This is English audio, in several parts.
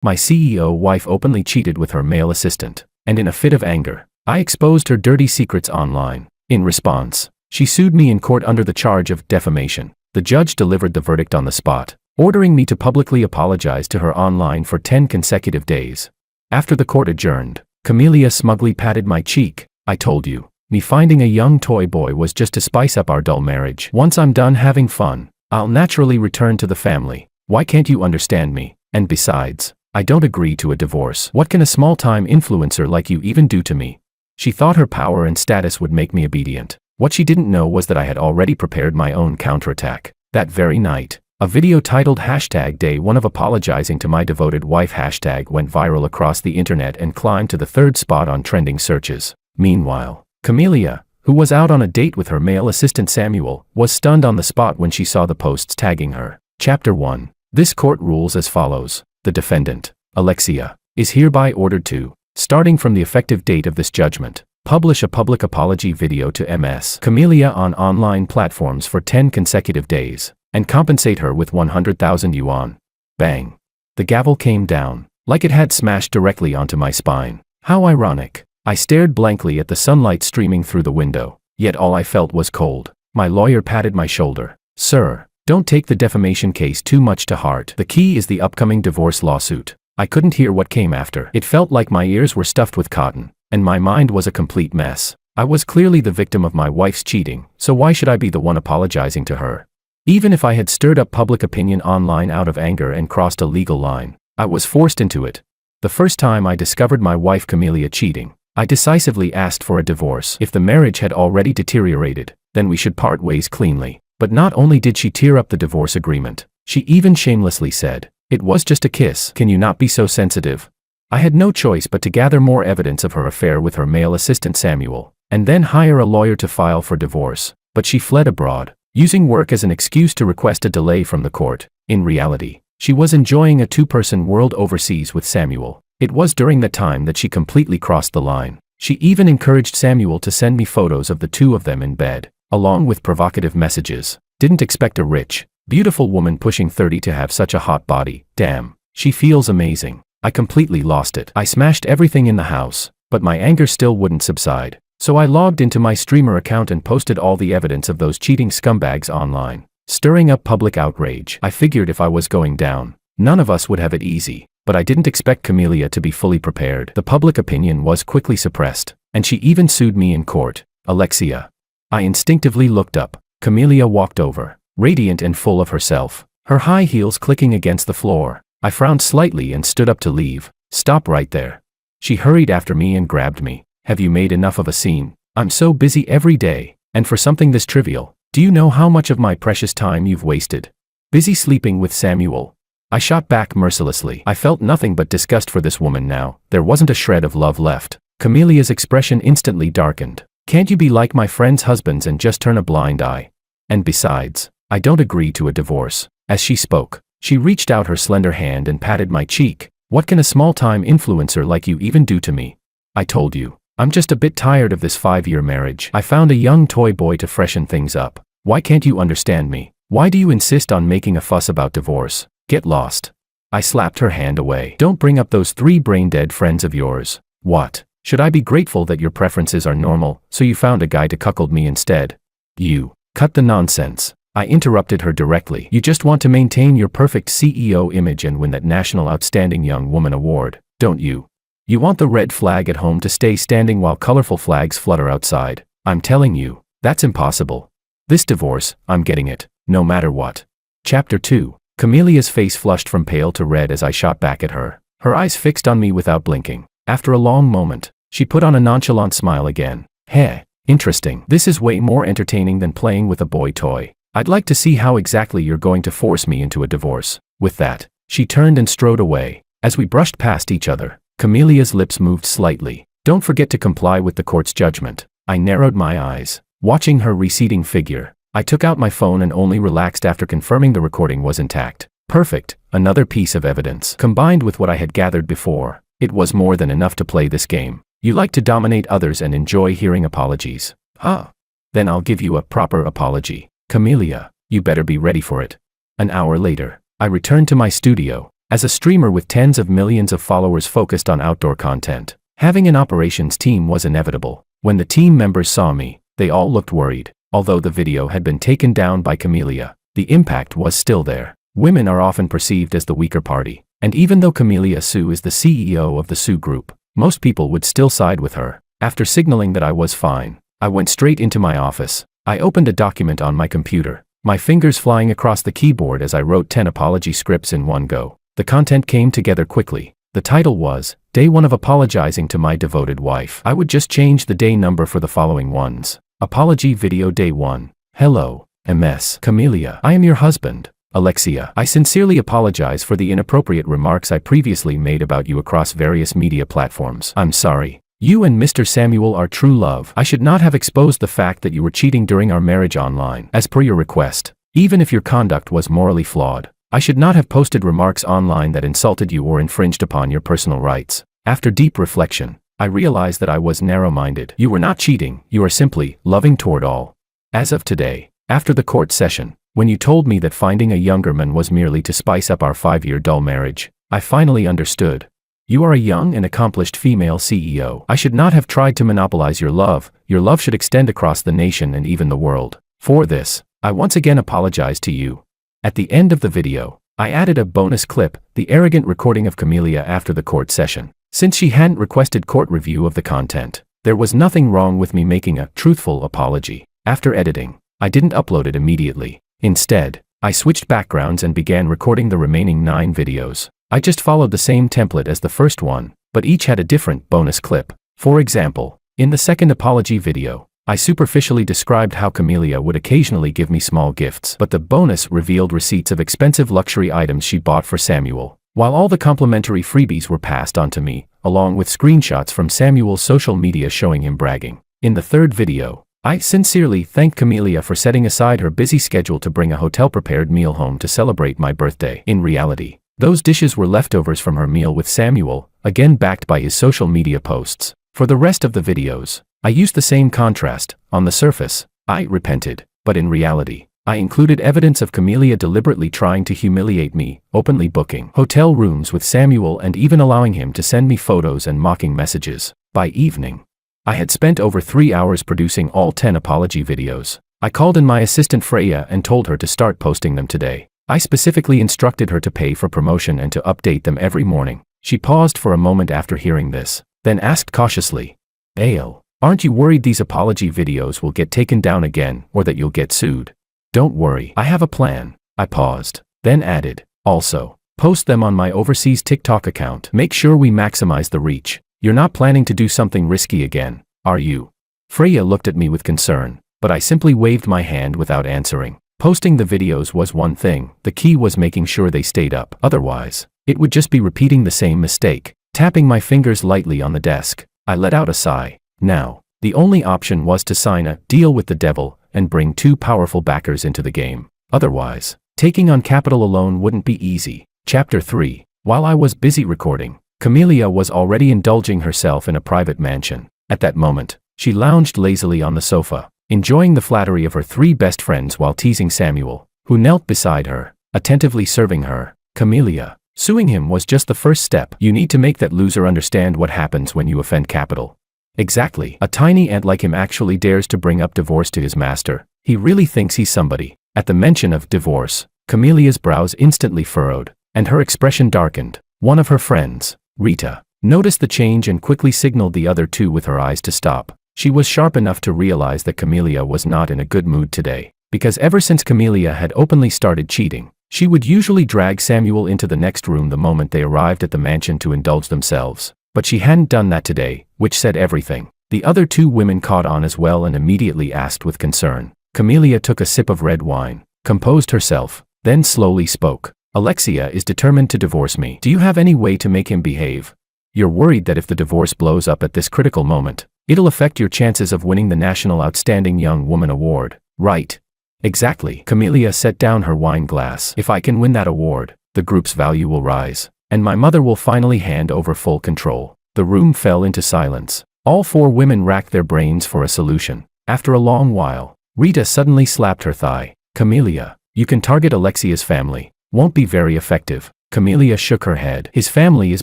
My CEO wife openly cheated with her male assistant, and in a fit of anger, I exposed her dirty secrets online. In response, she sued me in court under the charge of defamation. The judge delivered the verdict on the spot, ordering me to publicly apologize to her online for 10 consecutive days. After the court adjourned, Camelia smugly patted my cheek. I told you, me finding a young toy boy was just to spice up our dull marriage. Once I'm done having fun, I'll naturally return to the family. Why can't you understand me? And besides, I don't agree to a divorce. What can a small-time influencer like you even do to me? She thought her power and status would make me obedient. What she didn't know was that I had already prepared my own counterattack. That very night, a video titled #Day1 of apologizing to my devoted wife # went viral across the internet and climbed to the 3rd spot on trending searches. Meanwhile, Camelia, who was out on a date with her male assistant Samuel, was stunned on the spot when she saw the posts tagging her. Chapter 1. This court rules as follows. The defendant, Alexia, is hereby ordered to, starting from the effective date of this judgment, publish a public apology video to Ms. Camelia on online platforms for 10 consecutive days, and compensate her with 100,000 yuan. Bang. The gavel came down, like it had smashed directly onto my spine. How ironic. I stared blankly at the sunlight streaming through the window, yet all I felt was cold. My lawyer patted my shoulder. Sir, don't take the defamation case too much to heart. The key is the upcoming divorce lawsuit. I couldn't hear what came after. It felt like my ears were stuffed with cotton, and my mind was a complete mess. I was clearly the victim of my wife's cheating, so why should I be the one apologizing to her? Even if I had stirred up public opinion online out of anger and crossed a legal line, I was forced into it. The first time I discovered my wife Camelia cheating, I decisively asked for a divorce. If the marriage had already deteriorated, then we should part ways cleanly. But not only did she tear up the divorce agreement, she even shamelessly said, "It was just a kiss. Can you not be so sensitive?" I had no choice but to gather more evidence of her affair with her male assistant Samuel, and then hire a lawyer to file for divorce. But she fled abroad, using work as an excuse to request a delay from the court. In reality, she was enjoying a 2-person world overseas with Samuel. It was during that time that she completely crossed the line. She even encouraged Samuel to send me photos of the two of them in bed, along with provocative messages. Didn't expect a rich, beautiful woman pushing 30 to have such a hot body. Damn, she feels amazing. I completely lost it. I smashed everything in the house, but my anger still wouldn't subside. So I logged into my streamer account and posted all the evidence of those cheating scumbags online, stirring up public outrage. I figured if I was going down, none of us would have it easy. But I didn't expect Camelia to be fully prepared. The public opinion was quickly suppressed, and she even sued me in court. Alexia. I instinctively looked up. Camelia walked over, radiant and full of herself, her high heels clicking against the floor. I frowned slightly and stood up to leave. Stop right there. She hurried after me and grabbed me. Have you made enough of a scene? I'm so busy every day, and for something this trivial, do you know how much of my precious time you've wasted? Busy sleeping with Samuel. I shot back mercilessly. I felt nothing but disgust for this woman now. There wasn't a shred of love left. Camelia's expression instantly darkened. Can't you be like my friends' husbands and just turn a blind eye? And besides, I don't agree to a divorce. As she spoke, she reached out her slender hand and patted my cheek. What can a small-time influencer like you even do to me? I told you, I'm just a bit tired of this 5-year marriage. I found a young toy boy to freshen things up. Why can't you understand me? Why do you insist on making a fuss about divorce? Get lost. I slapped her hand away. Don't bring up those 3 brain-dead friends of yours. What? Should I be grateful that your preferences are normal, so you found a guy to cuckold me instead? You. Cut the nonsense. I interrupted her directly. You just want to maintain your perfect CEO image and win that National Outstanding Young Woman Award, don't you? You want the red flag at home to stay standing while colorful flags flutter outside. I'm telling you, that's impossible. This divorce, I'm getting it, no matter what. Chapter 2. Camelia's face flushed from pale to red as I shot back at her, her eyes fixed on me without blinking. After a long moment, she put on a nonchalant smile again. Heh, interesting. This is way more entertaining than playing with a boy toy. I'd like to see how exactly you're going to force me into a divorce. With that, she turned and strode away. As we brushed past each other, Camelia's lips moved slightly. Don't forget to comply with the court's judgment. I narrowed my eyes, watching her receding figure. I took out my phone and only relaxed after confirming the recording was intact. Perfect, another piece of evidence. Combined with what I had gathered before, it was more than enough to play this game. You like to dominate others and enjoy hearing apologies. Huh? Then I'll give you a proper apology. Camelia, you better be ready for it. An hour later, I returned to my studio, As a streamer with tens of millions of followers focused on outdoor content, having an operations team was inevitable. When the team members saw me, they all looked worried. Although the video had been taken down by Camelia, the impact was still there. Women are often perceived as the weaker party, and even though Camelia Sue is the CEO of the Sue Group, most people would still side with her. After signaling that I was fine, I went straight into my office. I opened a document on my computer, my fingers flying across the keyboard as I wrote 10 apology scripts in one go. The content came together quickly. The title was, Day 1 of Apologizing to My Devoted Wife. I would just change the day number for the following ones. Apology Video Day 1. Hello, MS. Camelia. I am your husband, Alexia. I sincerely apologize for the inappropriate remarks I previously made about you across various media platforms. I'm sorry. You and Mr. Samuel are true love. I should not have exposed the fact that you were cheating during our marriage online, as per your request. Even if your conduct was morally flawed, I should not have posted remarks online that insulted you or infringed upon your personal rights. After deep reflection, I realized that I was narrow-minded. You were not cheating, you are simply loving toward all. As of today, after the court session, when you told me that finding a younger man was merely to spice up our 5-year dull marriage, I finally understood. You are a young and accomplished female CEO. I should not have tried to monopolize your love. Your love should extend across the nation and even the world. For this, I once again apologize to you. At the end of the video, I added a bonus clip, the arrogant recording of Camelia after the court session. Since she hadn't requested court review of the content, there was nothing wrong with me making a truthful apology. After editing, I didn't upload it immediately. Instead, I switched backgrounds and began recording the remaining 9 videos. I just followed the same template as the first one, but each had a different bonus clip. For example, in the second apology video, I superficially described how Camelia would occasionally give me small gifts, but the bonus revealed receipts of expensive luxury items she bought for Samuel, while all the complimentary freebies were passed on to me, along with screenshots from Samuel's social media showing him bragging. In the third video, I sincerely thanked Camelia for setting aside her busy schedule to bring a hotel-prepared meal home to celebrate my birthday. In reality, those dishes were leftovers from her meal with Samuel, again backed by his social media posts. For the rest of the videos, I used the same contrast. On the surface, I repented, but in reality, I included evidence of Camelia deliberately trying to humiliate me, openly booking hotel rooms with Samuel and even allowing him to send me photos and mocking messages. By evening, I had spent over 3 hours producing all 10 apology videos. I called in my assistant Freya and told her to start posting them today. I specifically instructed her to pay for promotion and to update them every morning. She paused for a moment after hearing this, then asked cautiously, "Ale, aren't you worried these apology videos will get taken down again or that you'll get sued?" "Don't worry, I have a plan." I paused, then added, "Also, post them on my overseas TikTok account. Make sure we maximize the reach. You're not planning to do something risky again, are you?" Freya looked at me with concern, but I simply waved my hand without answering. Posting the videos was one thing, the key was making sure they stayed up. Otherwise, it would just be repeating the same mistake. Tapping my fingers lightly on the desk, I let out a sigh. Now, the only option was to sign a deal with the devil and bring 2 powerful backers into the game. Otherwise, taking on capital alone wouldn't be easy. Chapter 3. While I was busy recording, Camelia was already indulging herself in a private mansion. At that moment, she lounged lazily on the sofa, enjoying the flattery of her 3 best friends while teasing Samuel, who knelt beside her, attentively serving her. Camelia, suing him was just the first step. You need to make that loser understand what happens when you offend capital. Exactly. A tiny ant like him actually dares to bring up divorce to his master. He really thinks he's somebody. At the mention of divorce, Camelia's brows instantly furrowed, and her expression darkened. One of her friends, Rita, noticed the change and quickly signaled the other 2 with her eyes to stop. She was sharp enough to realize that Camelia was not in a good mood today, because ever since Camelia had openly started cheating, she would usually drag Samuel into the next room the moment they arrived at the mansion to indulge themselves. But she hadn't done that today, which said everything. The other 2 women caught on as well and immediately asked with concern. Camelia took a sip of red wine, composed herself, then slowly spoke. "Alexia is determined to divorce me. Do you have any way to make him behave? You're worried that if the divorce blows up at this critical moment, it'll affect your chances of winning the National Outstanding Young Woman Award, right?" "Exactly." Camelia set down her wine glass. "If I can win that award, the group's value will rise, and my mother will finally hand over full control." The room fell into silence. All 4 women racked their brains for a solution. After a long while, Rita suddenly slapped her thigh. "Camelia, you can target Alexia's family. Won't be very effective. Camelia shook her head. His family is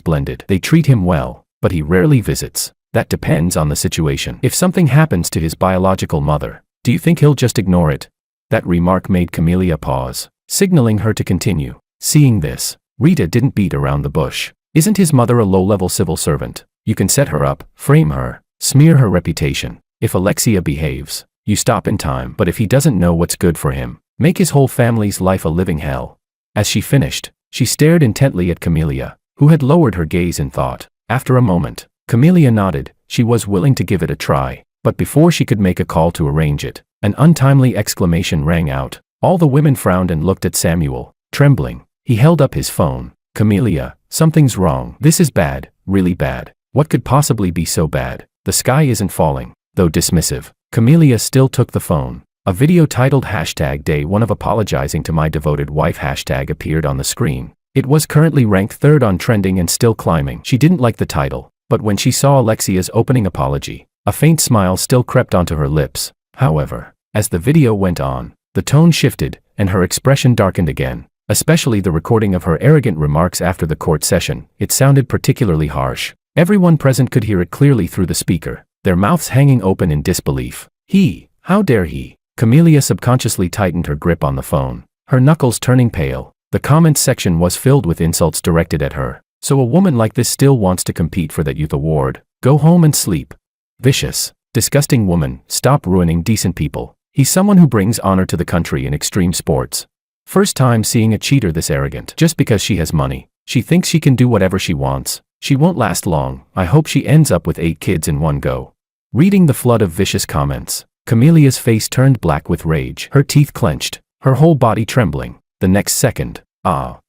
blended. They treat him well, but he rarely visits. That depends on the situation. If something happens to his biological mother, do you think he'll just ignore it? That remark made Camelia pause, signaling her to continue. Seeing this, Rita didn't beat around the bush. Isn't his mother a low-level civil servant? You can set her up, frame her, smear her reputation. If Alexia behaves, you stop in time. But if he doesn't know what's good for him, make his whole family's life a living hell. As she finished, she stared intently at Camelia, who had lowered her gaze in thought. After a moment, Camelia nodded. She was willing to give it a try. But before she could make a call to arrange it, an untimely exclamation rang out. All the women frowned and looked at Samuel, trembling. He held up his phone. Camelia, something's wrong. This is bad, really bad. What could possibly be so bad? The sky isn't falling. Though dismissive, Camelia still took the phone. A video titled #Day1 of apologizing to my devoted wife hashtag appeared on the screen. It was currently ranked third on trending and still climbing. She didn't like the title, but when she saw Alexia's opening apology, a faint smile still crept onto her lips. However, as the video went on, the tone shifted, and her expression darkened again. Especially the recording of her arrogant remarks after the court session. It sounded particularly harsh. Everyone present could hear it clearly through the speaker, their mouths hanging open in disbelief. How dare he? Camelia subconsciously tightened her grip on the phone, her knuckles turning pale. The comments section was filled with insults directed at her. So a woman like this still wants to compete for that youth award? Go home and sleep. Vicious, disgusting woman, stop ruining decent people. He's someone who brings honor to the country in extreme sports. First time seeing a cheater this arrogant. Just because she has money, she thinks she can do whatever she wants. She won't last long. I hope she ends up with 8 kids in one go. Reading the flood of vicious comments, Camelia's face turned black with rage. Her teeth clenched, her whole body trembling. The next second,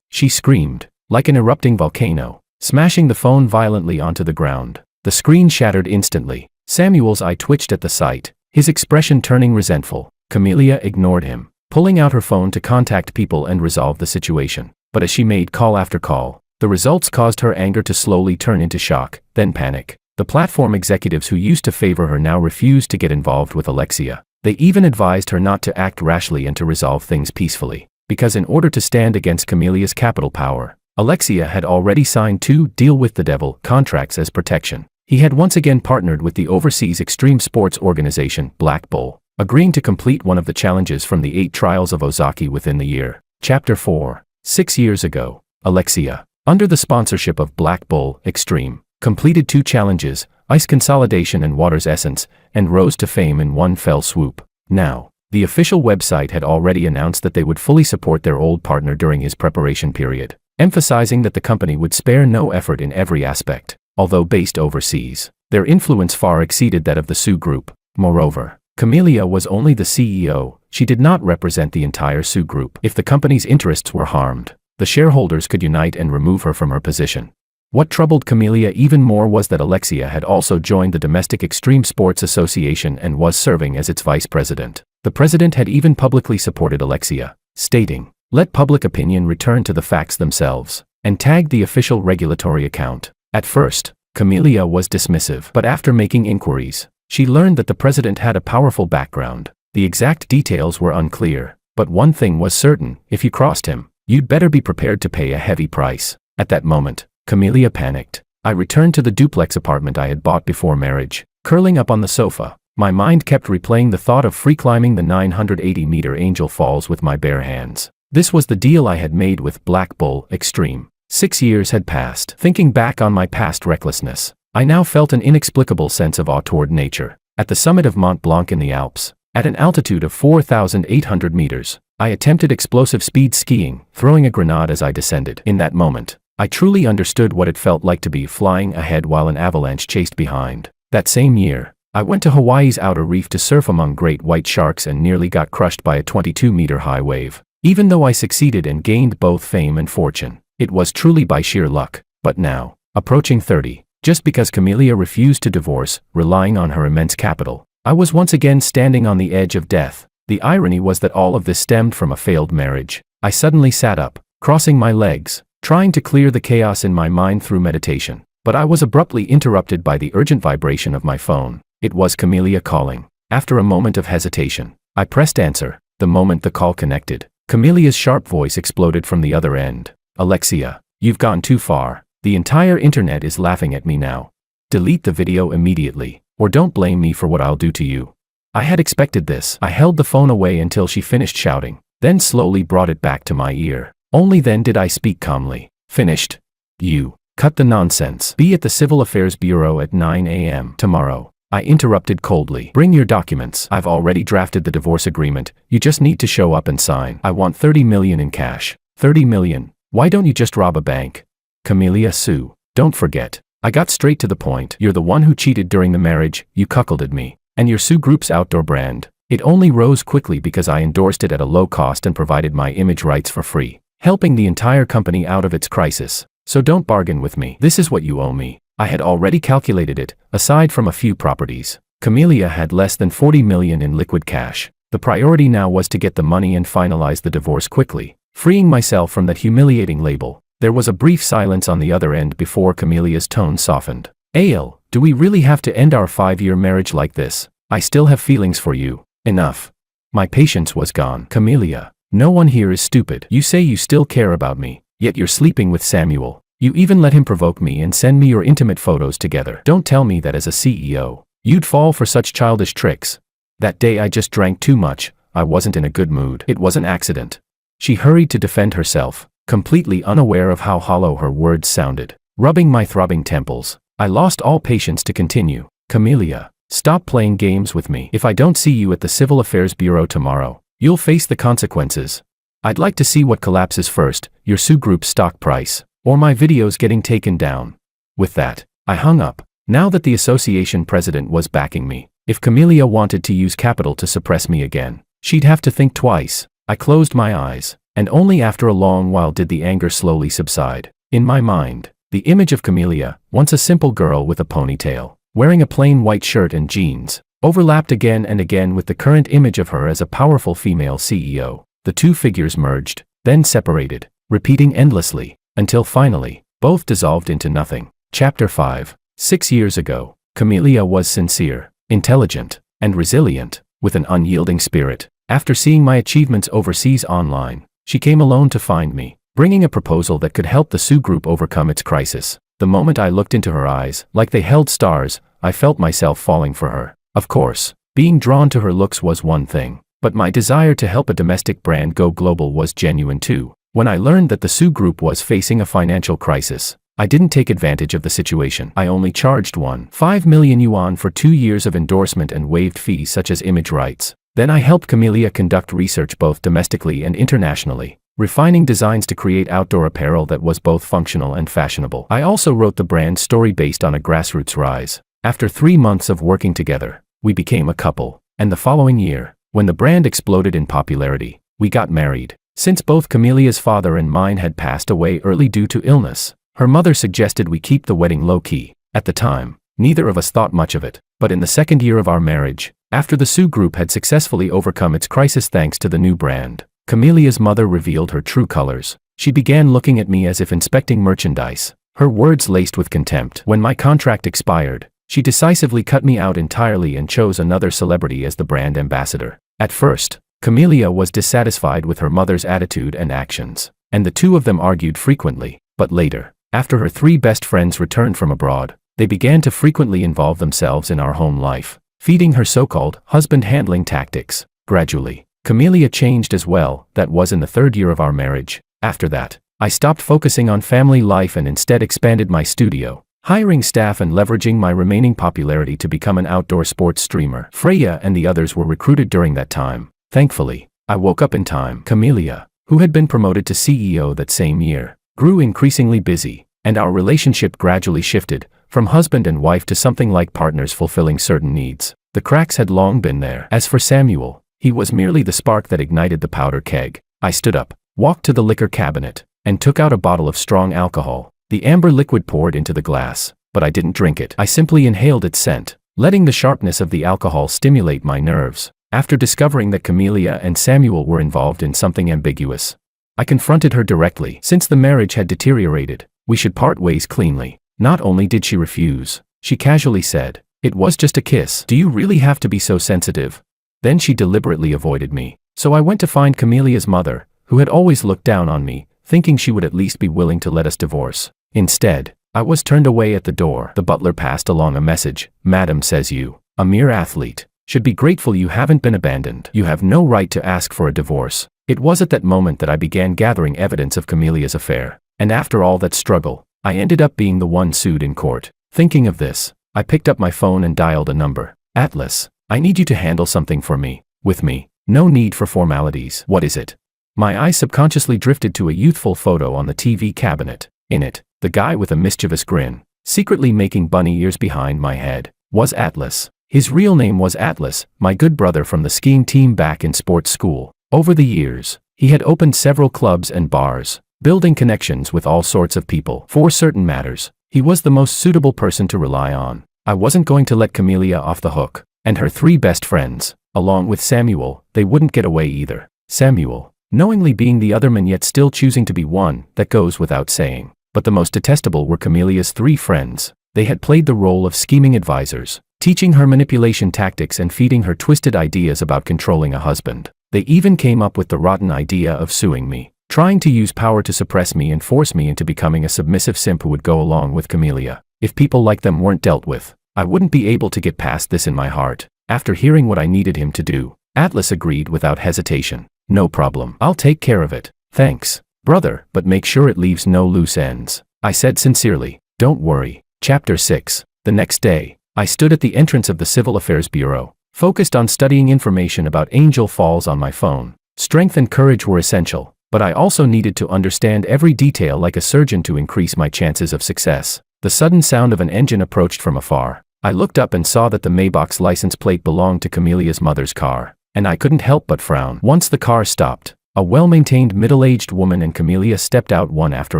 she screamed, like an erupting volcano, smashing the phone violently onto the ground. The screen shattered instantly. Samuel's eye twitched at the sight, his expression turning resentful. Camelia ignored him, pulling out her phone to contact people and resolve the situation. But as she made call after call, the results caused her anger to slowly turn into shock, then panic. The platform executives who used to favor her now refused to get involved with Alexia. They even advised her not to act rashly and to resolve things peacefully, because in order to stand against Camelia's capital power, Alexia had already signed 2 deal with the devil contracts as protection. He had once again partnered with the overseas extreme sports organization Black Bull, agreeing to complete one of the challenges from the 8 trials of Ozaki within the year. Chapter 4. 6 years ago, Alexia, under the sponsorship of Black Bull Extreme, completed 2 challenges, Ice Consolidation and Water's Essence, and rose to fame in one fell swoop. Now, the official website had already announced that they would fully support their old partner during his preparation period, emphasizing that the company would spare no effort in every aspect. Although based overseas, their influence far exceeded that of the Sioux Group. Moreover, Camelia was only the CEO. She did not represent the entire Sioux Group. If the company's interests were harmed, the shareholders could unite and remove her from her position. What troubled Camelia even more was that Alexia had also joined the Domestic Extreme Sports Association and was serving as its vice president. The president had even publicly supported Alexia, stating, "Let public opinion return to the facts themselves," and tagged the official regulatory account. At first, Camelia was dismissive, but after making inquiries, she learned that the president had a powerful background. The exact details were unclear, but one thing was certain: if you crossed him, you'd better be prepared to pay a heavy price. At that moment, Camelia panicked. I returned to the duplex apartment I had bought before marriage. Curling up on the sofa, my mind kept replaying the thought of free-climbing the 980-meter Angel Falls with my bare hands. This was the deal I had made with Black Bull Extreme. 6 years had passed. Thinking back on my past recklessness, I now felt an inexplicable sense of awe toward nature. At the summit of Mont Blanc in the Alps, at an altitude of 4,800 meters, I attempted explosive speed skiing, throwing a grenade as I descended. In that moment, I truly understood what it felt like to be flying ahead while an avalanche chased behind. That same year, I went to Hawaii's outer reef to surf among great white sharks and nearly got crushed by a 22-meter high wave. Even though I succeeded and gained both fame and fortune, it was truly by sheer luck. But now, approaching 30, just because Camelia refused to divorce, relying on her immense capital, I was once again standing on the edge of death. The irony was that all of this stemmed from a failed marriage. I suddenly sat up, crossing my legs, trying to clear the chaos in my mind through meditation. But I was abruptly interrupted by the urgent vibration of my phone. It was Camelia calling. After a moment of hesitation, I pressed answer. The moment the call connected, Camelia's sharp voice exploded from the other end. "Alexia, You've gone too far. The entire internet is laughing at me now. Delete the video immediately, or don't blame me for what I'll do to you. I had expected this. I held the phone away until she finished shouting, then slowly brought it back to my ear. Only then did I speak calmly. Finished? You. Cut the nonsense. Be at the Civil Affairs Bureau at 9 a.m. tomorrow. I interrupted coldly. Bring your documents. I've already drafted the divorce agreement. You just need to show up and sign. I want 30 million in cash. 30 million? Why don't you just rob a bank? Camellia Sue. Don't forget. I got straight to the point. You're the one who cheated during the marriage. You cuckolded me. And your Sue Group's outdoor brand. It only rose quickly because I endorsed it at a low cost and provided my image rights for free, helping the entire company out of its crisis. So don't bargain with me. This is what you owe me. I had already calculated it, aside from a few properties. Camellia had less than 40 million in liquid cash. The priority now was to get the money and finalize the divorce quickly, freeing myself from that humiliating label. There was a brief silence on the other end before Camelia's tone softened. Ale, do we really have to end our 5-year marriage like this? I still have feelings for you. Enough. My patience was gone. Camellia, no one here is stupid. You say you still care about me, yet you're sleeping with Samuel. You even let him provoke me and send me your intimate photos together. Don't tell me that as a CEO, you'd fall for such childish tricks. That day I just drank too much. I wasn't in a good mood. It was an accident. She hurried to defend herself, completely unaware of how hollow her words sounded. Rubbing my throbbing temples, I lost all patience to continue. Camellia, stop playing games with me. If I don't see you at the Civil Affairs Bureau tomorrow, you'll face the consequences. I'd like to see what collapses first, your Sue Group's stock price, or my videos getting taken down. With that, I hung up. Now that the association president was backing me, if Camellia wanted to use capital to suppress me again, she'd have to think twice. I closed my eyes, and only after a long while did the anger slowly subside. In my mind, the image of Camellia, once a simple girl with a ponytail, wearing a plain white shirt and jeans, overlapped again and again with the current image of her as a powerful female CEO. The two figures merged, then separated, repeating endlessly, until finally, both dissolved into nothing. Chapter 5. 6 years ago, Camellia was sincere, intelligent, and resilient, with an unyielding spirit. After seeing my achievements overseas online, she came alone to find me, bringing a proposal that could help the Sue Group overcome its crisis. The moment I looked into her eyes, like they held stars, I felt myself falling for her. Of course, being drawn to her looks was one thing, but my desire to help a domestic brand go global was genuine too. When I learned that the Sue Group was facing a financial crisis, I didn't take advantage of the situation. I only charged 1.5 million yuan for 2 years of endorsement and waived fees such as image rights. Then I helped Camellia conduct research both domestically and internationally, refining designs to create outdoor apparel that was both functional and fashionable. I also wrote the brand story based on a grassroots rise. After 3 months of working together, we became a couple, and the following year, when the brand exploded in popularity, we got married. Since both Camellia's father and mine had passed away early due to illness, her mother suggested we keep the wedding low-key. At the time, neither of us thought much of it, but in the second year of our marriage, after the Sue Group had successfully overcome its crisis thanks to the new brand, Camellia's mother revealed her true colors. She began looking at me as if inspecting merchandise, her words laced with contempt. When my contract expired, she decisively cut me out entirely and chose another celebrity as the brand ambassador. At first, Camellia was dissatisfied with her mother's attitude and actions, and the two of them argued frequently. But later, after her 3 best friends returned from abroad, they began to frequently involve themselves in our home life, feeding her so-called husband-handling tactics. Gradually, Camellia changed as well. That was in the 3rd year of our marriage. After that, I stopped focusing on family life and instead expanded my studio, hiring staff and leveraging my remaining popularity to become an outdoor sports streamer. Freya and the others were recruited during that time. Thankfully, I woke up in time. Camellia, who had been promoted to CEO that same year, grew increasingly busy, and our relationship gradually shifted from husband and wife to something like partners fulfilling certain needs. The cracks had long been there. As for Samuel, he was merely the spark that ignited the powder keg. I stood up, walked to the liquor cabinet, and took out a bottle of strong alcohol. The amber liquid poured into the glass, but I didn't drink it. I simply inhaled its scent, letting the sharpness of the alcohol stimulate my nerves. After discovering that Camellia and Samuel were involved in something ambiguous, I confronted her directly. Since the marriage had deteriorated, we should part ways cleanly. Not only did she refuse, she casually said, "It was just a kiss. Do you really have to be so sensitive?" Then she deliberately avoided me. So I went to find Camellia's mother, who had always looked down on me, thinking she would at least be willing to let us divorce. Instead, I was turned away at the door. The butler passed along a message. Madam says you, a mere athlete, should be grateful you haven't been abandoned. You have no right to ask for a divorce. It was at that moment that I began gathering evidence of Camelia's affair. And after all that struggle, I ended up being the one sued in court. Thinking of this, I picked up my phone and dialed a number. Atlas, I need you to handle something for me. With me. No need for formalities. What is it? My eyes subconsciously drifted to a youthful photo on the TV cabinet. In it, the guy with a mischievous grin, secretly making bunny ears behind my head, was Atlas. His real name was Atlas, my good brother from the skiing team back in sports school. Over the years, he had opened several clubs and bars, building connections with all sorts of people. For certain matters, he was the most suitable person to rely on. I wasn't going to let Camelia off the hook, and her 3 best friends, along with Samuel, they wouldn't get away either. Samuel, knowingly being the other man yet still choosing to be one, that goes without saying. But the most detestable were Camelia's 3 friends. They had played the role of scheming advisors, teaching her manipulation tactics and feeding her twisted ideas about controlling a husband. They even came up with the rotten idea of suing me, trying to use power to suppress me and force me into becoming a submissive simp who would go along with Camelia. If people like them weren't dealt with, I wouldn't be able to get past this in my heart. After hearing what I needed him to do, Atlas agreed without hesitation. No problem. I'll take care of it. Thanks, brother, but make sure it leaves no loose ends. I said sincerely. Don't worry. Chapter 6. The next day, I stood at the entrance of the Civil Affairs Bureau, focused on studying information about Angel Falls on my phone. Strength and courage were essential, but I also needed to understand every detail like a surgeon to increase my chances of success. The sudden sound of an engine approached from afar. I looked up and saw that the Maybach's license plate belonged to Camelia's mother's car, and I couldn't help but frown. Once the car stopped, a well-maintained middle-aged woman and Camelia stepped out one after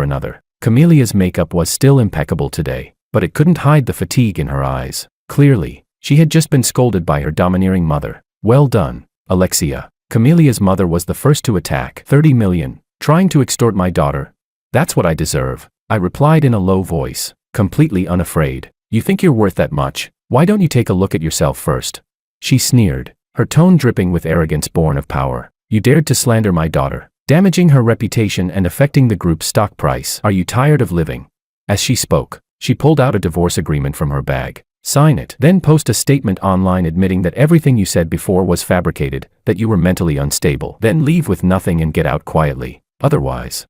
another. Camelia's makeup was still impeccable today, but it couldn't hide the fatigue in her eyes. Clearly, she had just been scolded by her domineering mother. Well done, Alexia. Camelia's mother was the first to attack. 30 million, trying to extort my daughter. That's what I deserve, I replied in a low voice, completely unafraid. You think you're worth that much? Why don't you take a look at yourself first? She sneered, her tone dripping with arrogance born of power. You dared to slander my daughter, damaging her reputation and affecting the group's stock price. Are you tired of living? As she spoke, she pulled out a divorce agreement from her bag. Sign it, then post a statement online admitting that everything you said before was fabricated, that you were mentally unstable. Then leave with nothing and get out quietly. Otherwise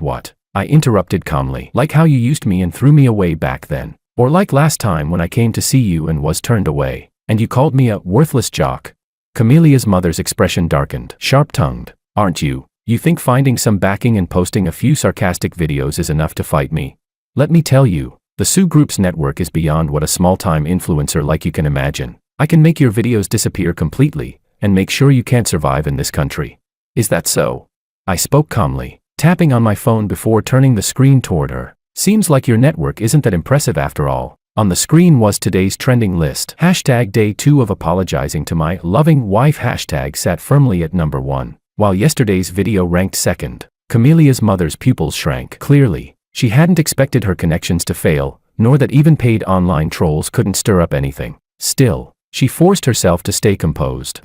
what? I interrupted calmly. Like how you used me and threw me away back then. Or like last time when I came to see you and was turned away, and you called me a worthless jock. Camelia's mother's expression darkened. Sharp-tongued. Aren't you? You think finding some backing and posting a few sarcastic videos is enough to fight me? Let me tell you, the Sue Group's network is beyond what a small-time influencer like you can imagine. I can make your videos disappear completely, and make sure you can't survive in this country. Is that so? I spoke calmly, tapping on my phone before turning the screen toward her. Seems like your network isn't that impressive after all. On the screen was today's trending list. Hashtag day 2 of apologizing to my loving wife hashtag sat firmly at number 1, while yesterday's video ranked second. Camelia's mother's pupils shrank. Clearly, she hadn't expected her connections to fail, nor that even paid online trolls couldn't stir up anything. Still, she forced herself to stay composed.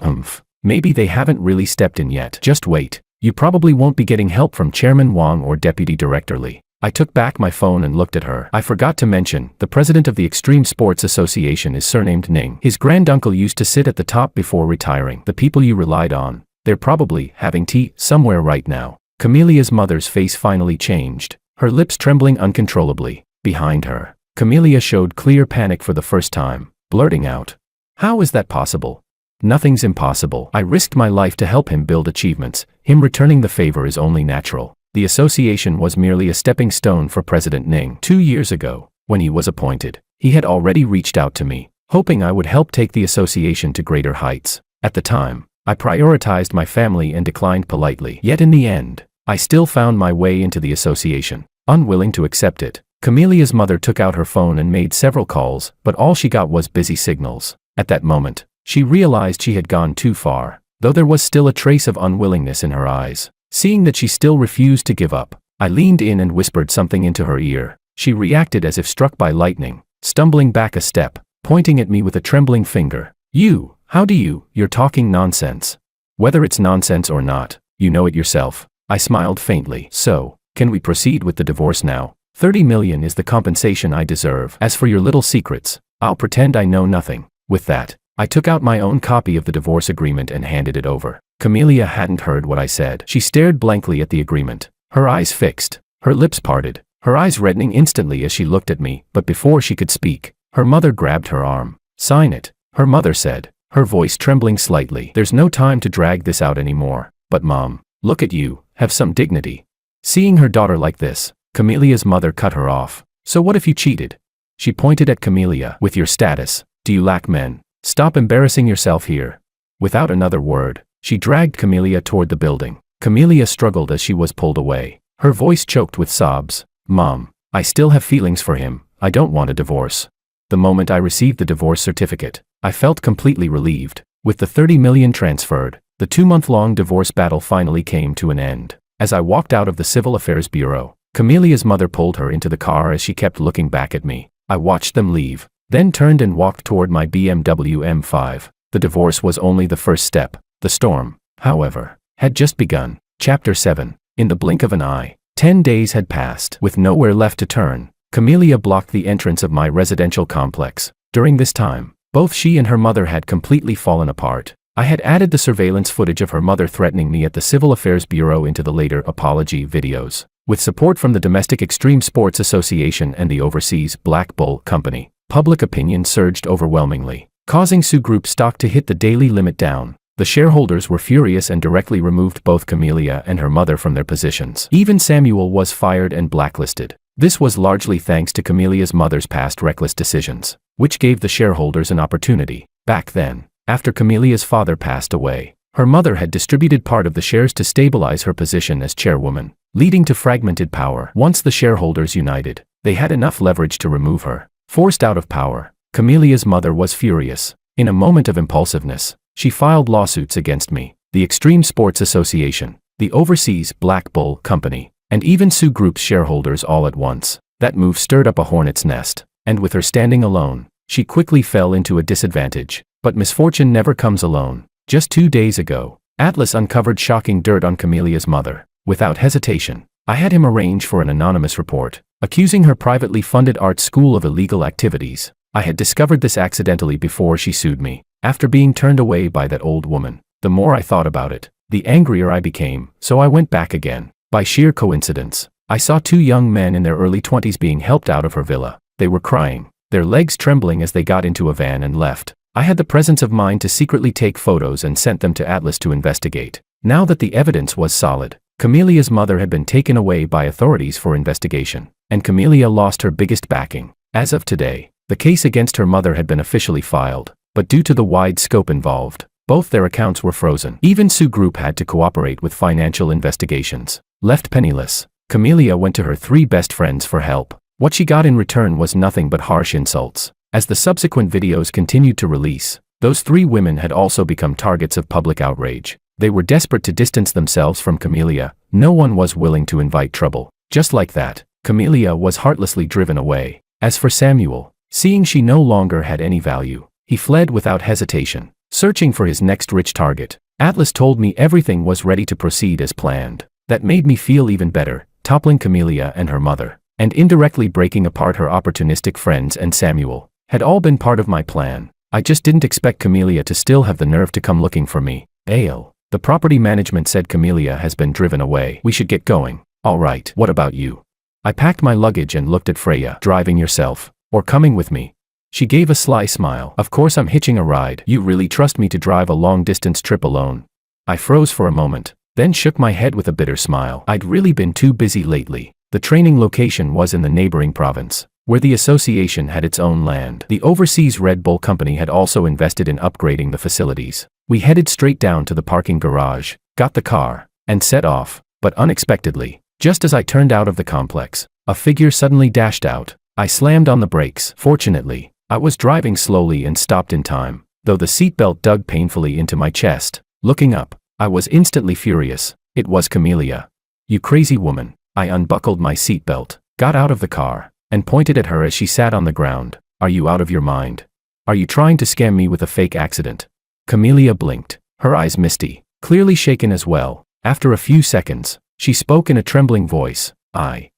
Maybe they haven't really stepped in yet. Just wait. You probably won't be getting help from Chairman Wang or Deputy Director Lee. I took back my phone and looked at her. I forgot to mention, the president of the Extreme Sports Association is surnamed Ning. His granduncle used to sit at the top before retiring. The people you relied on, they're probably having tea somewhere right now. Camelia's mother's face finally changed, her lips trembling uncontrollably. Behind her, Camelia showed clear panic for the first time, blurting out, "How is that possible?" "Nothing's impossible. I risked my life to help him build achievements. Him returning the favor is only natural." The association was merely a stepping stone for President Ning. 2 years ago, when he was appointed, he had already reached out to me, hoping I would help take the association to greater heights. At the time, I prioritized my family and declined politely. Yet in the end, I still found my way into the association. Unwilling to accept it, Camelia's mother took out her phone and made several calls, but all she got was busy signals. At that moment, she realized she had gone too far, though there was still a trace of unwillingness in her eyes. Seeing that she still refused to give up, I leaned in and whispered something into her ear. She reacted as if struck by lightning, stumbling back a step, pointing at me with a trembling finger. You're talking nonsense. Whether it's nonsense or not, you know it yourself. I smiled faintly. So, can we proceed with the divorce now? 30 million is the compensation I deserve. As for your little secrets, I'll pretend I know nothing. With that, I took out my own copy of the divorce agreement and handed it over. Camelia hadn't heard what I said. She stared blankly at the agreement, her eyes fixed, her lips parted, her eyes reddening instantly as she looked at me, but before she could speak, her mother grabbed her arm. Sign it, her mother said, her voice trembling slightly. There's no time to drag this out anymore. But Mom, look at you, have some dignity. Seeing her daughter like this, Camelia's mother cut her off. So what if you cheated? She pointed at Camelia. With your status, do you lack men? Stop embarrassing yourself here. Without another word, she dragged Camelia toward the building. Camelia struggled as she was pulled away. Her voice choked with sobs. Mom, I still have feelings for him. I don't want a divorce. The moment I received the divorce certificate, I felt completely relieved. With the 30 million transferred, the 2-month-long divorce battle finally came to an end. As I walked out of the Civil Affairs Bureau, Camelia's mother pulled her into the car as she kept looking back at me. I watched them leave, then turned and walked toward my BMW M5. The divorce was only the first step. The storm, however, had just begun. Chapter 7. In the blink of an eye, 10 days had passed. With nowhere left to turn, Camelia blocked the entrance of my residential complex. During this time, both she and her mother had completely fallen apart. I had added the surveillance footage of her mother threatening me at the Civil Affairs Bureau into the later apology videos. With support from the Domestic Extreme Sports Association and the overseas Black Bull Company, public opinion surged overwhelmingly, causing Sioux Group stock to hit the daily limit down. The shareholders were furious and directly removed both Camelia and her mother from their positions. Even Samuel was fired and blacklisted. This was largely thanks to Camelia's mother's past reckless decisions, which gave the shareholders an opportunity. Back then, after Camelia's father passed away, her mother had distributed part of the shares to stabilize her position as chairwoman, leading to fragmented power. Once the shareholders united, they had enough leverage to remove her. Forced out of power, Camelia's mother was furious. In a moment of impulsiveness, she filed lawsuits against me, the Extreme Sports Association, the overseas Black Bull Company, and even Sioux Group's shareholders all at once. That move stirred up a hornet's nest, and with her standing alone, she quickly fell into a disadvantage. But misfortune never comes alone. Just 2 days ago, Atlas uncovered shocking dirt on Camelia's mother. Without hesitation, I had him arrange for an anonymous report, accusing her privately funded art school of illegal activities. I had discovered this accidentally before she sued me. After being turned away by that old woman, the more I thought about it, the angrier I became, so I went back again. By sheer coincidence, I saw 2 young men in their early 20s being helped out of her villa. They were crying, their legs trembling as they got into a van and left. I had the presence of mind to secretly take photos and sent them to Atlas to investigate. Now that the evidence was solid, Camelia's mother had been taken away by authorities for investigation, and Camelia lost her biggest backing. As of today, the case against her mother had been officially filed, but due to the wide scope involved, both their accounts were frozen. Even Sioux Group had to cooperate with financial investigations. Left penniless, Camelia went to her 3 best friends for help. What she got in return was nothing but harsh insults. As the subsequent videos continued to release, those 3 women had also become targets of public outrage. They were desperate to distance themselves from Camelia. No one was willing to invite trouble. Just like that, Camelia was heartlessly driven away. As for Samuel, seeing she no longer had any value, he fled without hesitation, searching for his next rich target. Atlas told me everything was ready to proceed as planned. That made me feel even better, toppling Camelia and her mother, and indirectly breaking apart her opportunistic friends and Samuel, had all been part of my plan. I just didn't expect Camelia to still have the nerve to come looking for me. Ale. The property management said Camelia has been driven away. We should get going. All right, what about you? I packed my luggage and looked at Freya. Driving yourself, or coming with me? She gave a sly smile. Of course I'm hitching a ride. You really trust me to drive a long-distance trip alone? I froze for a moment, then shook my head with a bitter smile. I'd really been too busy lately. The training location was in the neighboring province, where the association had its own land. The overseas Red Bull Company had also invested in upgrading the facilities. We headed straight down to the parking garage, got the car, and set off. But unexpectedly, just as I turned out of the complex, a figure suddenly dashed out. I slammed on the brakes. Fortunately, I was driving slowly and stopped in time, though the seatbelt dug painfully into my chest. Looking up, I was instantly furious. It was Camelia. You crazy woman. I unbuckled my seatbelt, got out of the car, and pointed at her as she sat on the ground. Are you out of your mind? Are you trying to scam me with a fake accident? Camelia blinked, her eyes misty, clearly shaken as well. After a few seconds, She spoke in a trembling voice. I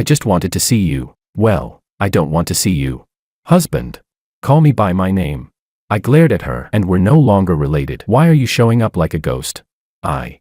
just wanted to see you. Well, I don't want to see you. Husband. Call me by my name. I glared at her. And we're no longer related. Why are you showing up like a ghost? I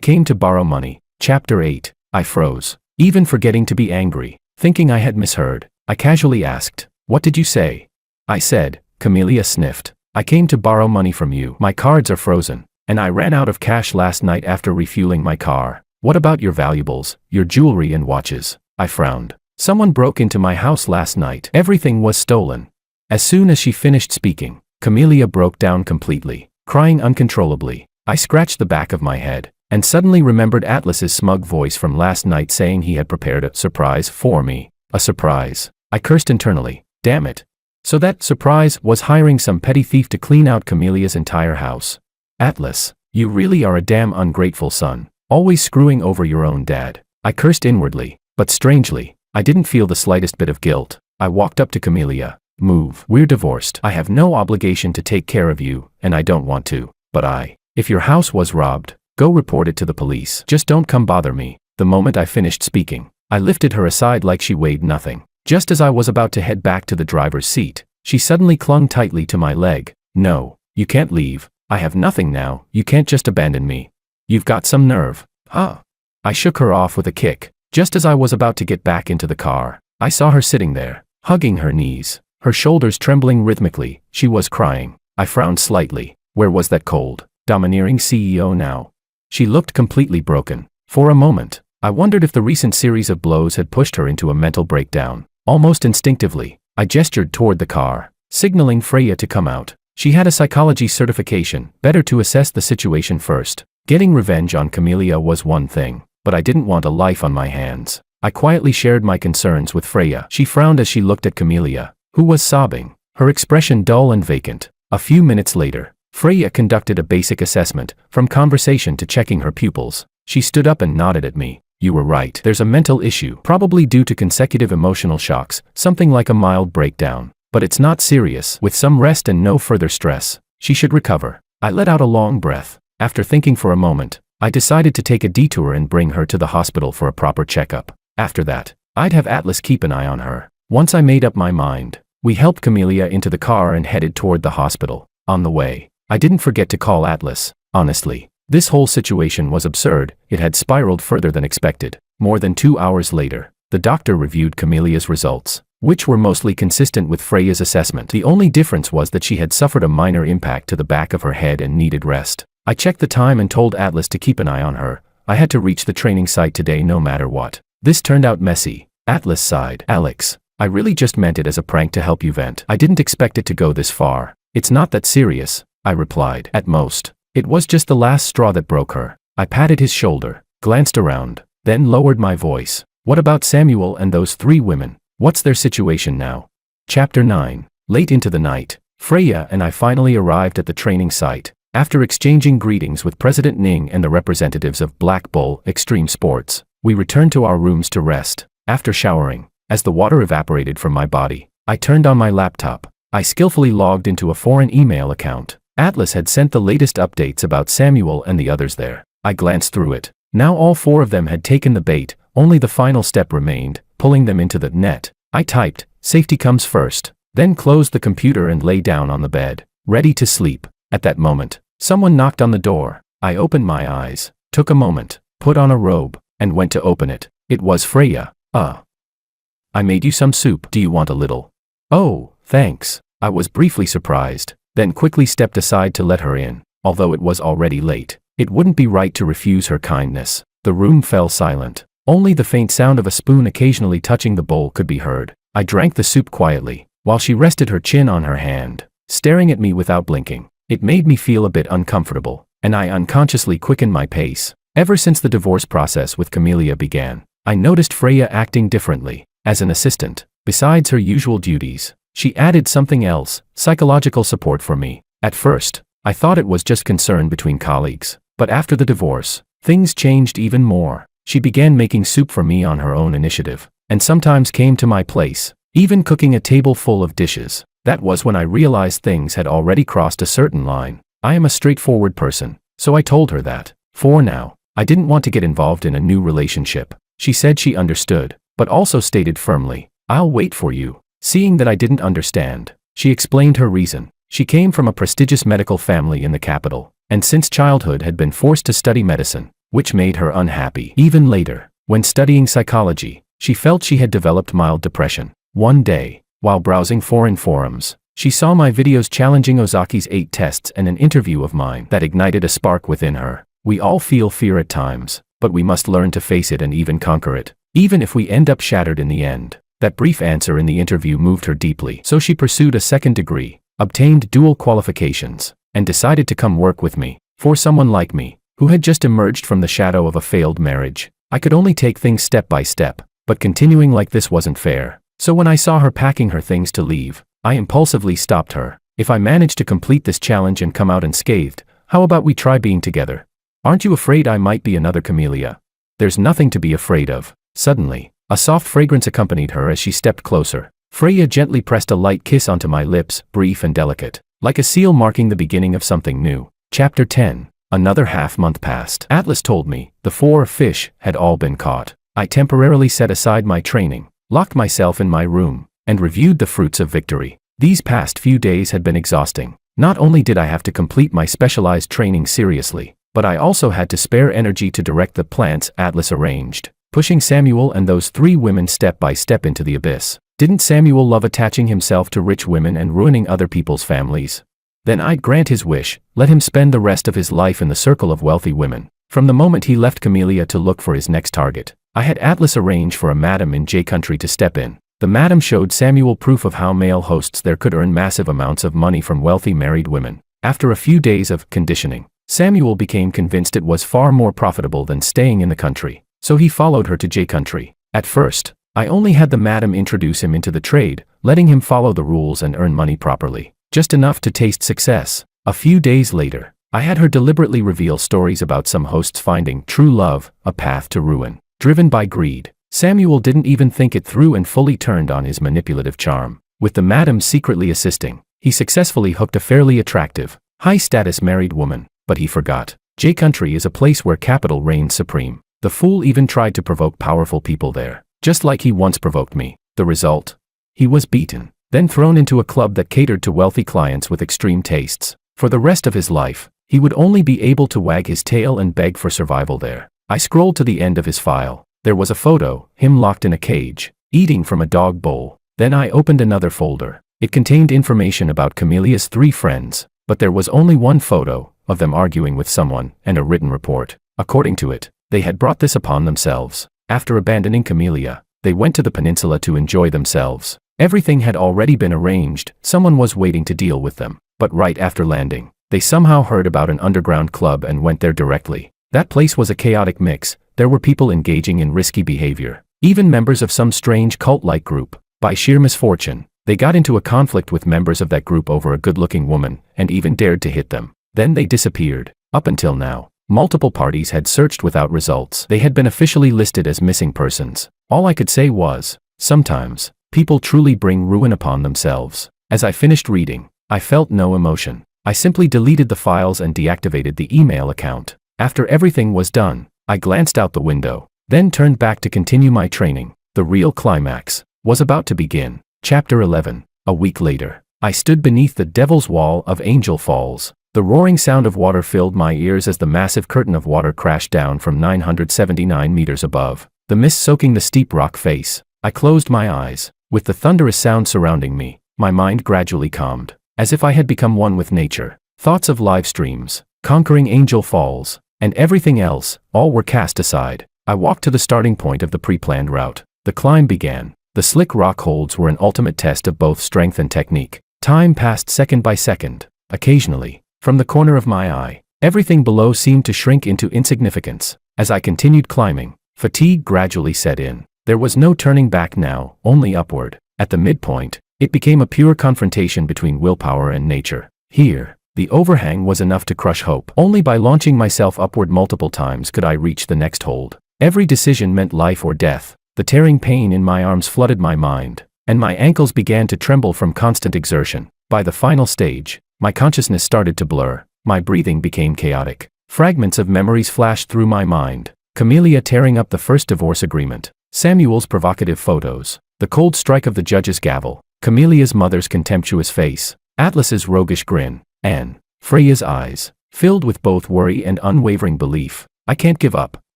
came to borrow money. Chapter 8. I froze. Even forgetting to be angry. Thinking I had misheard, I casually asked, "What did you say?" I said. Camelia sniffed. "I came to borrow money from you. My cards are frozen, and I ran out of cash last night after refueling my car. What about your valuables, your jewelry and watches?" I frowned. "Someone broke into my house last night. Everything was stolen." As soon as she finished speaking, Camelia broke down completely, crying uncontrollably. I scratched the back of my head, and suddenly remembered Atlas's smug voice from last night saying he had prepared a surprise for me. A surprise. I cursed internally. Damn it. So that surprise was hiring some petty thief to clean out Camelia's entire house. Atlas, you really are a damn ungrateful son, always screwing over your own dad. I cursed inwardly, but strangely, I didn't feel the slightest bit of guilt. I walked up to Camelia. "Move. We're divorced. I have no obligation to take care of you, and I don't want to. But if your house was robbed, go report it to the police. Just don't come bother me." The moment I finished speaking, I lifted her aside like she weighed nothing. Just as I was about to head back to the driver's seat, she suddenly clung tightly to my leg. "No, you can't leave. I have nothing now. You can't just abandon me. You've got some nerve." "Huh?" I shook her off with a kick. Just as I was about to get back into the car, I saw her sitting there, hugging her knees, her shoulders trembling rhythmically. She was crying. I frowned slightly. Where was that cold, domineering CEO now? She looked completely broken. For a moment, I wondered if the recent series of blows had pushed her into a mental breakdown. Almost instinctively, I gestured toward the car, signaling Freya to come out. She had a psychology certification, better to assess the situation first. Getting revenge on Camelia was one thing, but I didn't want a life on my hands. I quietly shared my concerns with Freya. She frowned as she looked at Camelia, who was sobbing, her expression dull and vacant. A few minutes later, Freya conducted a basic assessment, from conversation to checking her pupils. She stood up and nodded at me. "You were right. There's a mental issue, probably due to consecutive emotional shocks, something like a mild breakdown. But it's not serious. With some rest and no further stress, she should recover." I let out a long breath. After thinking for a moment, I decided to take a detour and bring her to the hospital for a proper checkup. After that, I'd have Atlas keep an eye on her. Once I made up my mind, we helped Camelia into the car and headed toward the hospital. On the way, I didn't forget to call Atlas. Honestly, this whole situation was absurd. It had spiraled further than expected. More than 2 hours later, the doctor reviewed Camelia's results, which were mostly consistent with Freya's assessment. The only difference was that she had suffered a minor impact to the back of her head and needed rest. I checked the time and told Atlas to keep an eye on her. I had to reach the training site today no matter what. This turned out messy. Atlas sighed. "Alex, I really just meant it as a prank to help you vent. I didn't expect it to go this far." "It's not that serious," I replied. "At most, it was just the last straw that broke her." I patted his shoulder, glanced around, then lowered my voice. "What about Samuel and those 3 women? What's their situation now?" Chapter 9. Late into the night, Freya and I finally arrived at the training site. After exchanging greetings with President Ning and the representatives of Black Bull Extreme Sports, we returned to our rooms to rest. After showering, as the water evaporated from my body, I turned on my laptop. I skillfully logged into a foreign email account. Atlas had sent the latest updates about Samuel and the others there. I glanced through it. Now all 4 of them had taken the bait, only the final step remained, pulling them into the net. I typed, "Safety comes first," then closed the computer and lay down on the bed, ready to sleep. At that moment, someone knocked on the door. I opened my eyes, took a moment, put on a robe, and went to open it. It was Freya. "I made you some soup. Do you want a little?" "Oh, thanks." I was briefly surprised, then quickly stepped aside to let her in. Although it was already late, it wouldn't be right to refuse her kindness. The room fell silent. Only the faint sound of a spoon occasionally touching the bowl could be heard. I drank the soup quietly, while she rested her chin on her hand, staring at me without blinking. It made me feel a bit uncomfortable, and I unconsciously quickened my pace. Ever since the divorce process with Camelia began, I noticed Freya acting differently. As an assistant, besides her usual duties, she added something else, psychological support for me. At first, I thought it was just concern between colleagues, but after the divorce, things changed even more. She began making soup for me on her own initiative, and sometimes came to my place, even cooking a table full of dishes. That was when I realized things had already crossed a certain line. I am a straightforward person, so I told her that, for now, I didn't want to get involved in a new relationship. She said she understood, but also stated firmly, "I'll wait for you." Seeing that I didn't understand, she explained her reason. She came from a prestigious medical family in the capital, and since childhood had been forced to study medicine, which made her unhappy. Even later, when studying psychology, she felt she had developed mild depression. One day, while browsing foreign forums, she saw my videos challenging Ozaki's 8 tests and an interview of mine that ignited a spark within her. We all feel fear at times, but we must learn to face it and even conquer it, even if we end up shattered in the end. That brief answer in the interview moved her deeply, so she pursued a second degree, obtained dual qualifications, and decided to come work with me. For someone like me, who had just emerged from the shadow of a failed marriage, I could only take things step by step, but continuing like this wasn't fair. So when I saw her packing her things to leave, I impulsively stopped her. "If I manage to complete this challenge and come out unscathed, how about we try being together? Aren't you afraid I might be another Camellia?" "There's nothing to be afraid of." Suddenly, a soft fragrance accompanied her as she stepped closer. Freya gently pressed a light kiss onto my lips, brief and delicate, like a seal marking the beginning of something new. Chapter 10. Another half-month passed. Atlas told me the 4 fish had all been caught. I temporarily set aside my training, locked myself in my room, and reviewed the fruits of victory. These past few days had been exhausting. Not only did I have to complete my specialized training seriously, but I also had to spare energy to direct the plants Atlas arranged, pushing Samuel and those 3 women step by step into the abyss. Didn't Samuel love attaching himself to rich women and ruining other people's families? Then I'd grant his wish, let him spend the rest of his life in the circle of wealthy women. From the moment he left Camellia to look for his next target, I had Atlas arrange for a madam in J country to step in. The madam showed Samuel proof of how male hosts there could earn massive amounts of money from wealthy married women. After a few days of conditioning, Samuel became convinced it was far more profitable than staying in the country, so he followed her to J country. At first, I only had the madam introduce him into the trade, letting him follow the rules and earn money properly, just enough to taste success. A few days later, I had her deliberately reveal stories about some hosts finding true love, a path to ruin. Driven by greed, Samuel didn't even think it through and fully turned on his manipulative charm. With the madam secretly assisting, he successfully hooked a fairly attractive, high-status married woman, but he forgot. J country is a place where capital reigns supreme. The fool even tried to provoke powerful people there, just like he once provoked me. The result? He was beaten, then thrown into a club that catered to wealthy clients with extreme tastes. For the rest of his life, he would only be able to wag his tail and beg for survival there. I scrolled to the end of his file. There was a photo, him locked in a cage, eating from a dog bowl. Then I opened another folder. It contained information about Camellia's 3 friends, but there was only one photo, of them arguing with someone, and a written report. According to it, they had brought this upon themselves. After abandoning Camellia, they went to the peninsula to enjoy themselves. Everything had already been arranged, someone was waiting to deal with them. But right after landing, they somehow heard about an underground club and went there directly. That place was a chaotic mix. There were people engaging in risky behavior, even members of some strange cult-like group. By sheer misfortune, they got into a conflict with members of that group over a good-looking woman, and even dared to hit them. Then they disappeared. Up until now, multiple parties had searched without results. They had been officially listed as missing persons. All I could say was, sometimes, people truly bring ruin upon themselves. As I finished reading, I felt no emotion. I simply deleted the files and deactivated the email account. After everything was done, I glanced out the window, then turned back to continue my training. The real climax was about to begin. Chapter 11. A week later, I stood beneath the Devil's Wall of Angel Falls. The roaring sound of water filled my ears as the massive curtain of water crashed down from 979 meters above, the mist soaking the steep rock face. I closed my eyes. With the thunderous sound surrounding me, my mind gradually calmed, as if I had become one with nature. Thoughts of live streams, conquering Angel Falls, and everything else, all were cast aside. I walked to the starting point of the pre-planned route. The climb began. The slick rock holds were an ultimate test of both strength and technique. Time passed second by second. Occasionally, from the corner of my eye, everything below seemed to shrink into insignificance. As I continued climbing, fatigue gradually set in. There was no turning back now, only upward. At the midpoint, it became a pure confrontation between willpower and nature. Here, the overhang was enough to crush hope. Only by launching myself upward multiple times could I reach the next hold. Every decision meant life or death. The tearing pain in my arms flooded my mind, and my ankles began to tremble from constant exertion. By the final stage, my consciousness started to blur. My breathing became chaotic. Fragments of memories flashed through my mind. Camellia tearing up the first divorce agreement. Samuel's provocative photos. The cold strike of the judge's gavel. Camelia's mother's contemptuous face. Atlas's roguish grin. And Freya's eyes, filled with both worry and unwavering belief. I can't give up.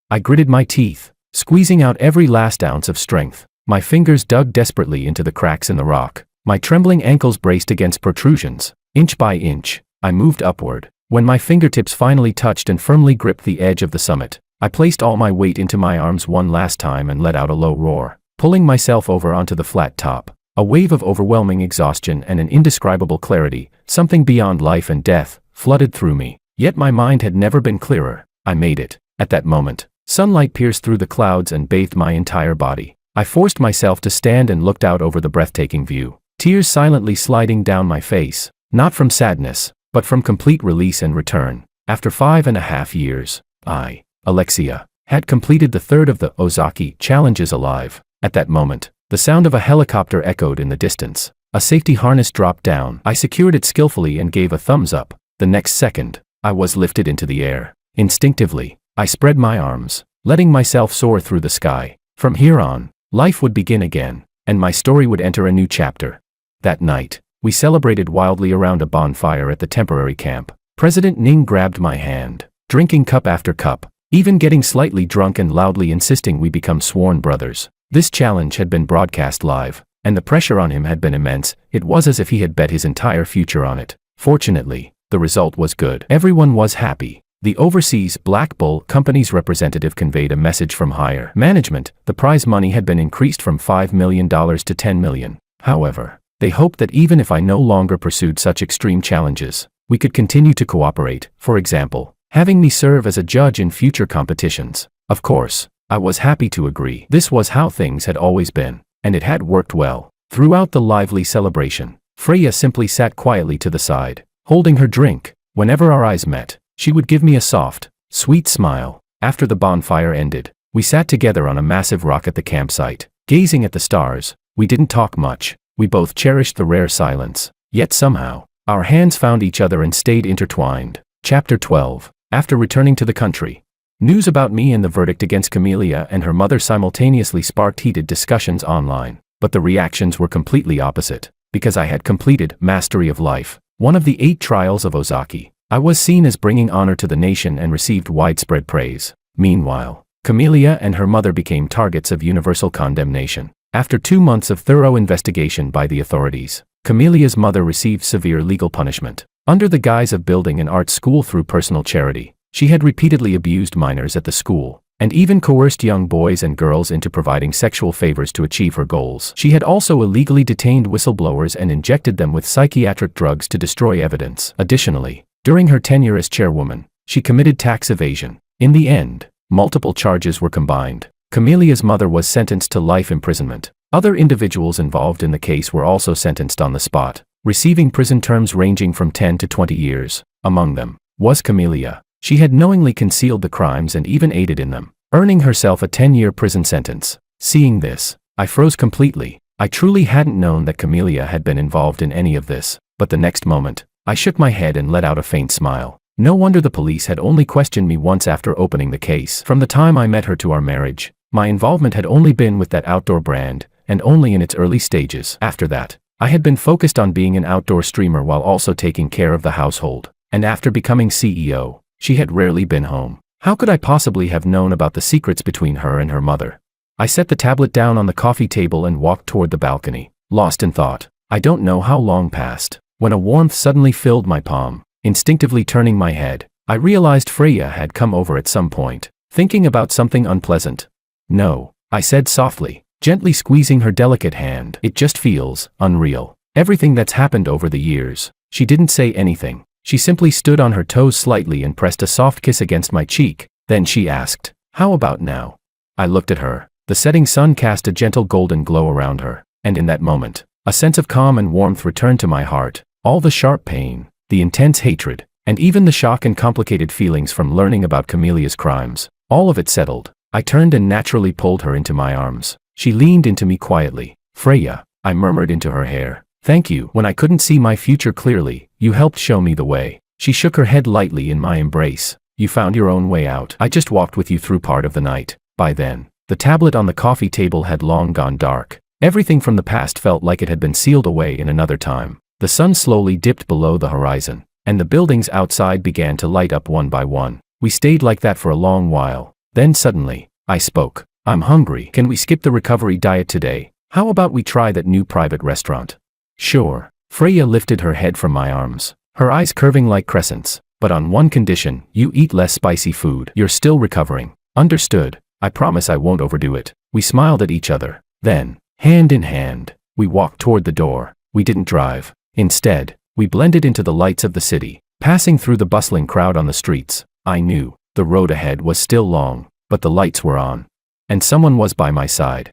I gritted my teeth, squeezing out every last ounce of strength. My fingers dug desperately into the cracks in the rock. My trembling ankles braced against protrusions. Inch by inch, I moved upward. When my fingertips finally touched and firmly gripped the edge of the summit, I placed all my weight into my arms one last time and let out a low roar, pulling myself over onto the flat top. A wave of overwhelming exhaustion and an indescribable clarity, something beyond life and death, flooded through me. Yet my mind had never been clearer. I made it. At that moment, sunlight pierced through the clouds and bathed my entire body. I forced myself to stand and looked out over the breathtaking view, tears silently sliding down my face, not from sadness, but from complete release and return. After 5.5 years, I, Alexia, had completed the third of the Ozaki challenges alive. At that moment, the sound of a helicopter echoed in the distance. A safety harness dropped down. I secured it skillfully and gave a thumbs up. The next second, I was lifted into the air. Instinctively, I spread my arms, letting myself soar through the sky. From here on, life would begin again, and my story would enter a new chapter. That night, we celebrated wildly around a bonfire at the temporary camp. President Ning grabbed my hand, drinking cup after cup, even getting slightly drunk and loudly insisting we become sworn brothers. This challenge had been broadcast live, and the pressure on him had been immense. It was as if he had bet his entire future on it. Fortunately, the result was good. Everyone was happy. The overseas Black Bull company's representative conveyed a message from higher management. The prize money had been increased from $5 million to $10 million. However, they hoped that even if I no longer pursued such extreme challenges, we could continue to cooperate, for example, having me serve as a judge in future competitions. Of course, I was happy to agree. This was how things had always been, and it had worked well. Throughout the lively celebration, Freya simply sat quietly to the side, holding her drink. Whenever our eyes met, she would give me a soft, sweet smile. After the bonfire ended, we sat together on a massive rock at the campsite, gazing at the stars. We didn't talk much. We both cherished the rare silence. Yet somehow, our hands found each other and stayed intertwined. Chapter 12. After returning to the country, news about me and the verdict against Camellia and her mother simultaneously sparked heated discussions online. But the reactions were completely opposite. Because I had completed Mastery of Life, one of the 8 trials of Ozaki, I was seen as bringing honor to the nation and received widespread praise. Meanwhile, Camellia and her mother became targets of universal condemnation. After 2 months of thorough investigation by the authorities, Camelia's mother received severe legal punishment. Under the guise of building an art school through personal charity, she had repeatedly abused minors at the school, and even coerced young boys and girls into providing sexual favors to achieve her goals. She had also illegally detained whistleblowers and injected them with psychiatric drugs to destroy evidence. Additionally, during her tenure as chairwoman, she committed tax evasion. In the end, multiple charges were combined. Camelia's mother was sentenced to life imprisonment. Other individuals involved in the case were also sentenced on the spot, receiving prison terms ranging from 10 to 20 years. Among them was Camellia. She had knowingly concealed the crimes and even aided in them, earning herself a 10-year prison sentence. Seeing this, I froze completely. I truly hadn't known that Camellia had been involved in any of this, but the next moment, I shook my head and let out a faint smile. No wonder the police had only questioned me once after opening the case. From the time I met her to our marriage, my involvement had only been with that outdoor brand, and only in its early stages. After that, I had been focused on being an outdoor streamer while also taking care of the household. And after becoming CEO, she had rarely been home. How could I possibly have known about the secrets between her and her mother? I set the tablet down on the coffee table and walked toward the balcony, lost in thought. I don't know how long passed, when a warmth suddenly filled my palm. Instinctively turning my head, I realized Freya had come over at some point, thinking about something unpleasant. No, I said softly, gently squeezing her delicate hand. It just feels unreal. Everything that's happened over the years. She didn't say anything. She simply stood on her toes slightly and pressed a soft kiss against my cheek. Then she asked, "How about now?" I looked at her. The setting sun cast a gentle golden glow around her, and in that moment, a sense of calm and warmth returned to my heart. All the sharp pain, the intense hatred, and even the shock and complicated feelings from learning about Camelia's crimes, all of it settled. I turned and naturally pulled her into my arms. She leaned into me quietly. "Freya," I murmured into her hair. "Thank you. When I couldn't see my future clearly, you helped show me the way." She shook her head lightly in my embrace. You found your own way out. I just walked with you through part of the night. By then, the tablet on the coffee table had long gone dark. Everything from the past felt like it had been sealed away in another time. The sun slowly dipped below the horizon, and the buildings outside began to light up one by one. We stayed like that for a long while. Then suddenly, I spoke. I'm hungry. Can we skip the recovery diet today? How about we try that new private restaurant? Sure. Freya lifted her head from my arms, her eyes curving like crescents. But on one condition, you eat less spicy food. You're still recovering. Understood. I promise I won't overdo it. We smiled at each other. Then, hand in hand, we walked toward the door. We didn't drive. Instead, we blended into the lights of the city, passing through the bustling crowd on the streets. I knew the road ahead was still long, but the lights were on, and someone was by my side.